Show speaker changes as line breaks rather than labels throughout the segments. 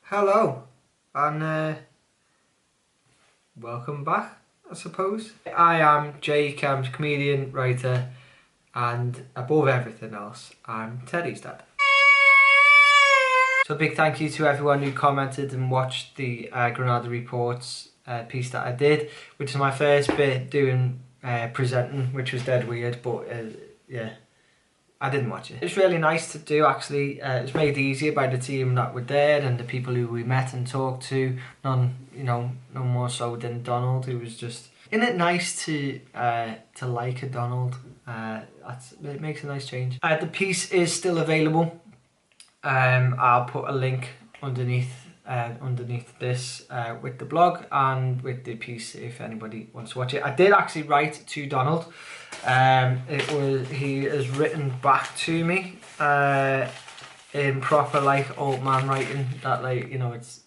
Hello, and welcome back, I suppose. I am Jake, I'm a comedian, writer, and above everything else, I'm Teddy's dad. So a big thank you to everyone who commented and watched the Granada Reports piece that I did, which is my first bit doing presenting, which was dead weird, but yeah. I didn't watch it. It was really nice to do actually. It was made easier by the team that were there and the people who we met and talked to. No more so than Donald, who was just. Isn't it nice to like a Donald? It makes a nice change. The piece is still available. I'll put a link underneath this with the blog and with the piece if anybody wants to watch it. I did actually write to Donald. He has written back to me in proper like old man writing that it's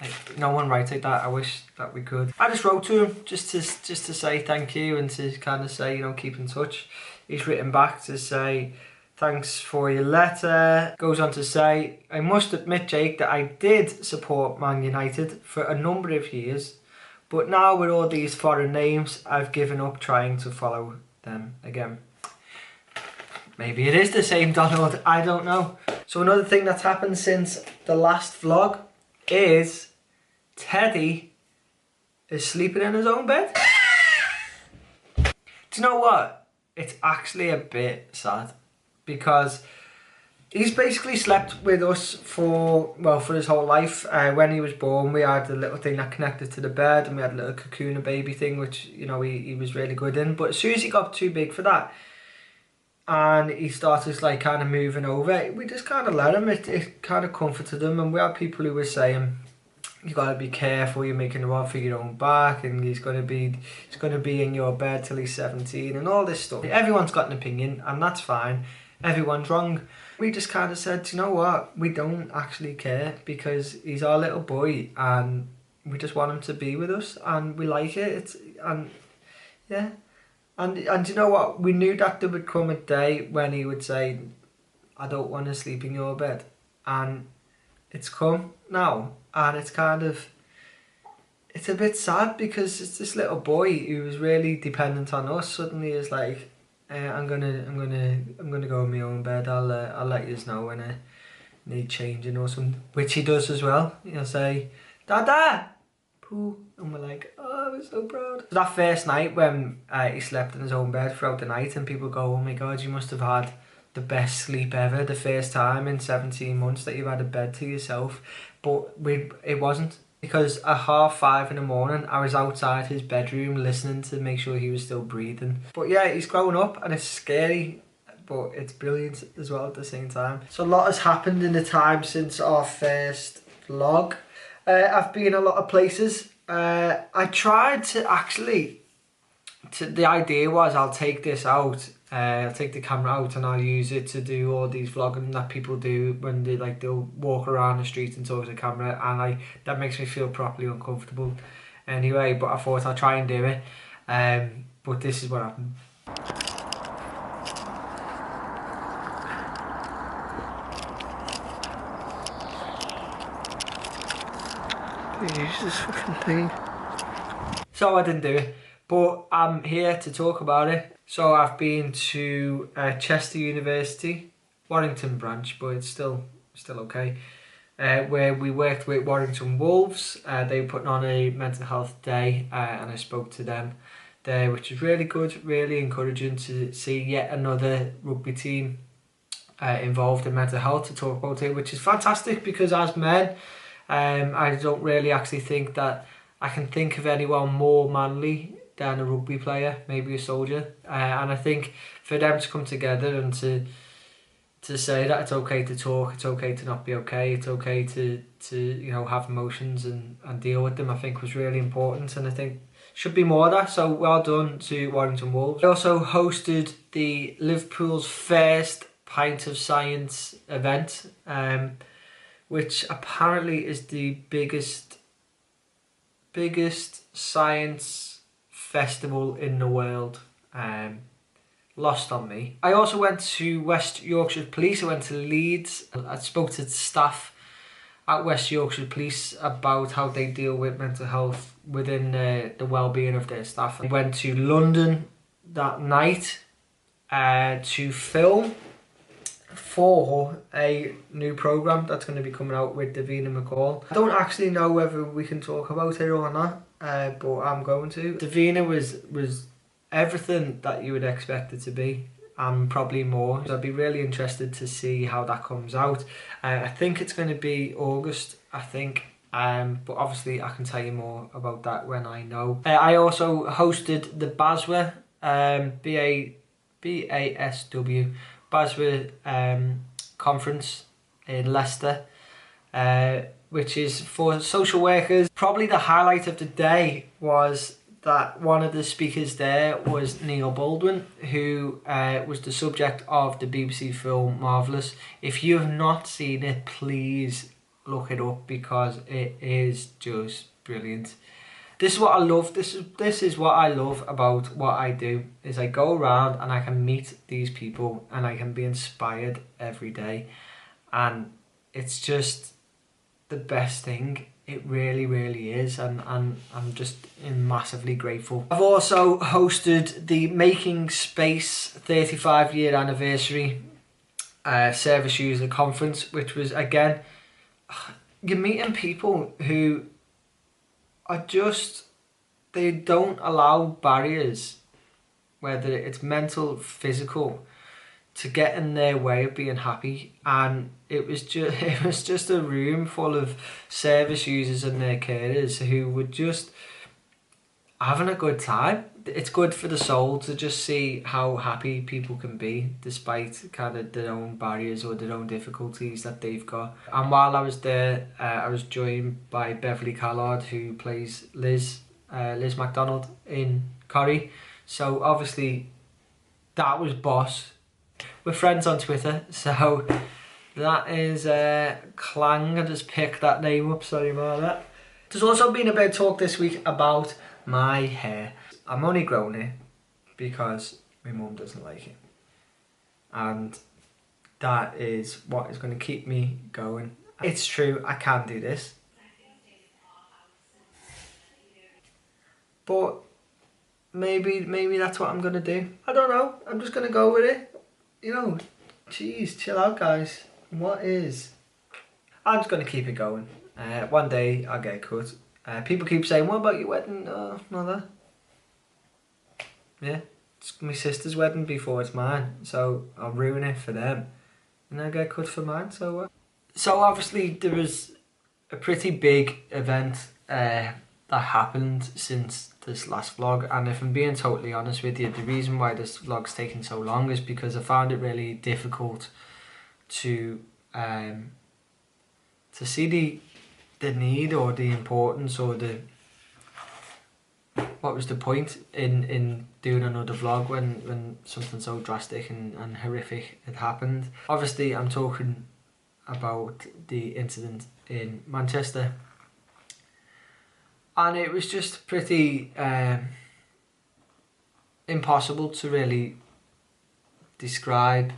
like no one writes like that. I wish that we could. I just wrote to him just to say thank you and to kind of say keep in touch. He's written back to say thanks for your letter. Goes on to say, I must admit, Jake, that I did support Man United for a number of years, but now with all these foreign names, I've given up trying to follow them again. Maybe it is the same Donald, I don't know. So another thing that's happened since the last vlog is Teddy is sleeping in his own bed. Do you know what? It's actually a bit sad because he's basically slept with us for his whole life. When he was born, we had a little thing that connected to the bed and we had a little cocoon baby thing, which he was really good in. But as soon as he got too big for that and he started like kind of moving over, we just kind of let him. It kind of comforted him. And we had people who were saying, you got to be careful, you're making a rod for your own back, and he's going to be in your bed till he's 17 and all this stuff. Everyone's got an opinion and that's fine. Everyone's wrong. We just kind of said, you know what, we don't actually care because he's our little boy and we just want him to be with us and we like it. And you know what, we knew that there would come a day when he would say, I don't want to sleep in your bed, and it's come now. And it's a bit sad because it's this little boy who was really dependent on us suddenly is like, I'm gonna go in my own bed. I'll let you know when I need changing or something, which he does as well. He'll say, Dada, poo, and we're like, oh, we're so proud. That first night when he slept in his own bed throughout the night, and people go, oh my God, you must have had the best sleep ever. The first time in 17 months that you've had a bed to yourself. But it wasn't. Because at 5:30 in the morning, I was outside his bedroom listening to make sure he was still breathing. But yeah, he's growing up and it's scary, but it's brilliant as well at the same time. So a lot has happened in the time since our first vlog. I've been a lot of places. I tried to the idea was I'll take this out. I'll take the camera out and I'll use it to do all these vlogging that people do when they'll walk around the street and talk to the camera, and that makes me feel properly uncomfortable anyway, but I thought I'll try and do it. But this is what happened. Use this fucking thing. So I didn't do it, but I'm here to talk about it. So I've been to Chester University, Warrington branch, but it's still okay. Where we worked with Warrington Wolves. They were putting on a mental health day, and I spoke to them there, which was really good, really encouraging to see yet another rugby team involved in mental health to talk about it, which is fantastic because as men, I don't really actually think that I can think of anyone more manly than a rugby player, maybe a soldier, and I think for them to come together and to say that it's okay to talk, it's okay to not be okay, it's okay to have emotions and deal with them, I think was really important, and I think should be more of that. So well done to Warrington Wolves. I also hosted the Liverpool's first Pint of Science event, which apparently is the biggest science festival in the world. Lost on me. I also went to West Yorkshire Police. I went to Leeds. I spoke to the staff at West Yorkshire Police about how they deal with mental health within the well-being of their staff. I went to London that night to film for a new programme that's going to be coming out with Davina McCall. I don't actually know whether we can talk about it or not, but I'm going to. Davina was everything that you would expect it to be, and probably more. So I'd be really interested to see how that comes out. I think it's going to be August, I think. But obviously I can tell you more about that when I know. I also hosted the BASW, BASW conference in Leicester, which is for social workers. Probably the highlight of the day was that one of the speakers there was Neil Baldwin, who was the subject of the BBC film Marvellous. If you have not seen it, please look it up because it is just brilliant. This is what I love. This is what I love about what I do, is I go around and I can meet these people and I can be inspired every day, and it's just the best thing. It really, really is, and I'm just massively grateful. I've also hosted the Making Space 35-year anniversary service user conference, which was, again, you're meeting people who are just, they don't allow barriers, whether it's mental, physical, to get in their way of being happy. And it was just a room full of service users and their carers who were just having a good time. It's good for the soul to just see how happy people can be despite kind of their own barriers or their own difficulties that they've got. And while I was there, I was joined by Beverly Callard, who plays Liz MacDonald in Corrie. So obviously that was boss. We're friends on Twitter, so that is Clang. I just picked that name up, sorry about that. There's also been a bit of talk this week about my hair. I'm only growing it because my mum doesn't like it, and that is what is going to keep me going. It's true, I can do this, but maybe that's what I'm going to do. I don't know, I'm just going to go with it. You know, jeez, chill out guys. What is? I'm just going to keep it going. One day I'll get cut. People keep saying, what about your wedding? Oh, not that. Yeah, it's my sister's wedding before it's mine, so I'll ruin it for them. And I'll get cut for mine, so what? So obviously there was a pretty big event that happened since this last vlog, and if I'm being totally honest with you, the reason why this vlog's taking so long is because I found it really difficult to see the need or the importance or what was the point in doing another vlog when something so drastic and horrific had happened. Obviously I'm talking about the incident in Manchester, and it was just pretty impossible to really describe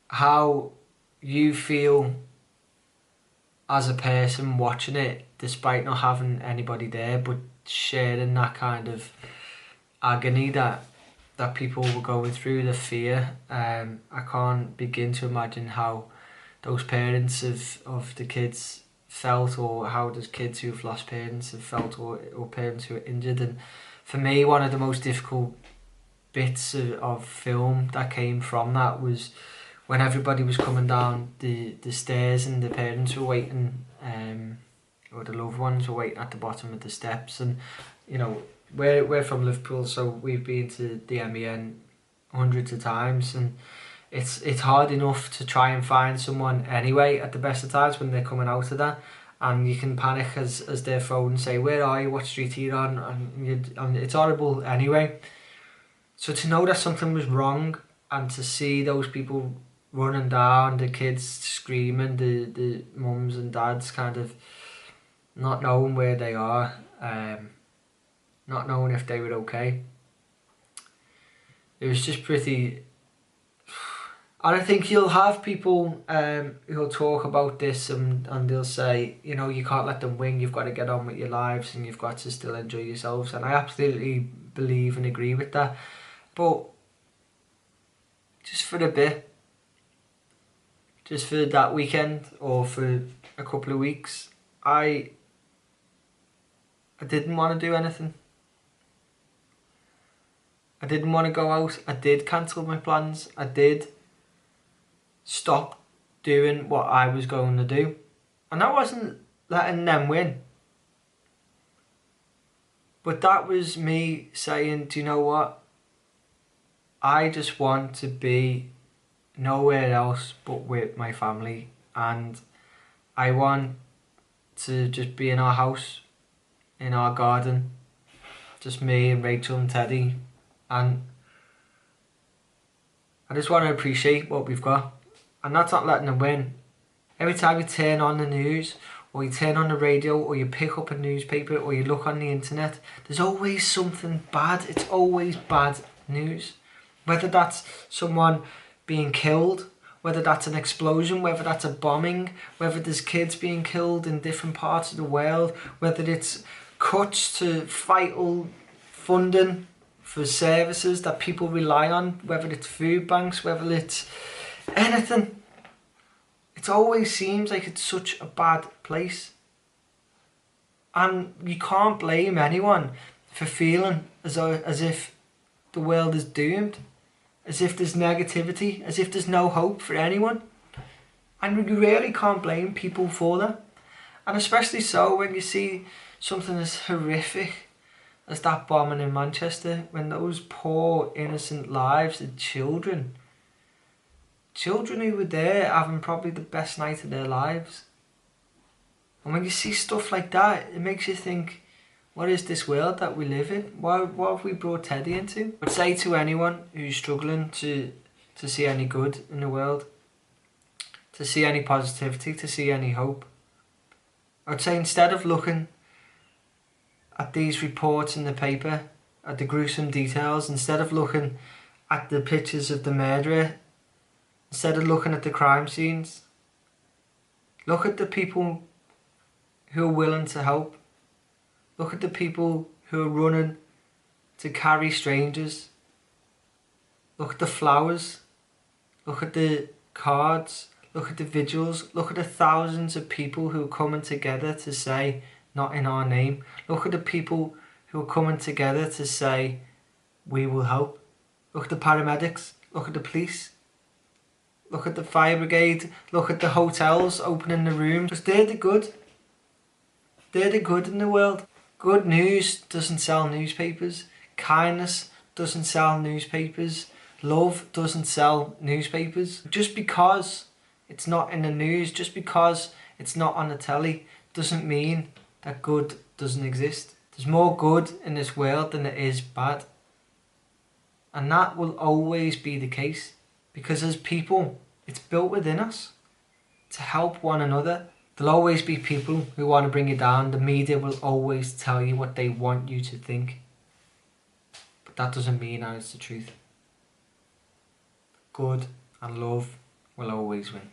how you feel as a person watching it, despite not having anybody there, but sharing that kind of agony that people were going through, the fear. I can't begin to imagine how those parents of the kids felt, or how those kids who've lost parents have felt, or parents who are injured. And for me, one of the most difficult bits of film that came from that was when everybody was coming down the stairs and the parents were waiting, or the loved ones were waiting at the bottom of the steps. And you know, we're from Liverpool, so we've been to the MEN hundreds of times, and it's hard enough to try and find someone anyway at the best of times when they're coming out of that, and you can panic as their phone say, where are you, what street are you on, and it's horrible anyway. So to know that something was wrong and to see those people running down, the kids screaming, the mums and dads kind of not knowing where they are, not knowing if they were okay, it was just pretty And I think you'll have people who'll talk about this and they'll say, you know, you can't let them win, you've got to get on with your lives and you've got to still enjoy yourselves. And I absolutely believe and agree with that. But just for a bit, just for that weekend or for a couple of weeks, I didn't want to do anything. I didn't want to go out. I did cancel my plans. I did stop doing what I was going to do. And I wasn't letting them win. But that was me saying, do you know what? I just want to be nowhere else but with my family. And I want to just be in our house, in our garden. Just me and Rachel and Teddy. And I just want to appreciate what we've got. And that's not letting them win. Every time you turn on the news, or you turn on the radio, or you pick up a newspaper, or you look on the internet, there's always something bad. It's always bad news. Whether that's someone being killed, whether that's an explosion, whether that's a bombing, whether there's kids being killed in different parts of the world, whether it's cuts to vital funding for services that people rely on, whether it's food banks, whether it's anything. It always seems like it's such a bad place. And you can't blame anyone for feeling as if the world is doomed, as if there's negativity, as if there's no hope for anyone. And you really can't blame people for that. And especially so when you see something as horrific as that bombing in Manchester, when those poor innocent lives of children who were there having probably the best night of their lives. And when you see stuff like that, it makes you think, what is this world that we live in? What have we brought Teddy into? I'd say to anyone who's struggling to see any good in the world, to see any positivity, to see any hope, I'd say instead of looking at these reports in the paper, at the gruesome details, instead of looking at the pictures of the murderer, instead of looking at the crime scenes, look at the people who are willing to help. Look at the people who are running to carry strangers. Look at the flowers. Look at the cards. Look at the vigils. Look at the thousands of people who are coming together to say, not in our name. Look at the people who are coming together to say, we will help. Look at the paramedics. Look at the police. Look at the fire brigade. Look at the hotels opening the rooms. Because they're the good. They're the good in the world. Good news doesn't sell newspapers. Kindness doesn't sell newspapers. Love doesn't sell newspapers. Just because it's not in the news, just because it's not on the telly, doesn't mean that good doesn't exist. There's more good in this world than there is bad. And that will always be the case. Because as people, it's built within us to help one another. There'll always be people who want to bring you down. The media will always tell you what they want you to think. But that doesn't mean that it's the truth. Good and love will always win.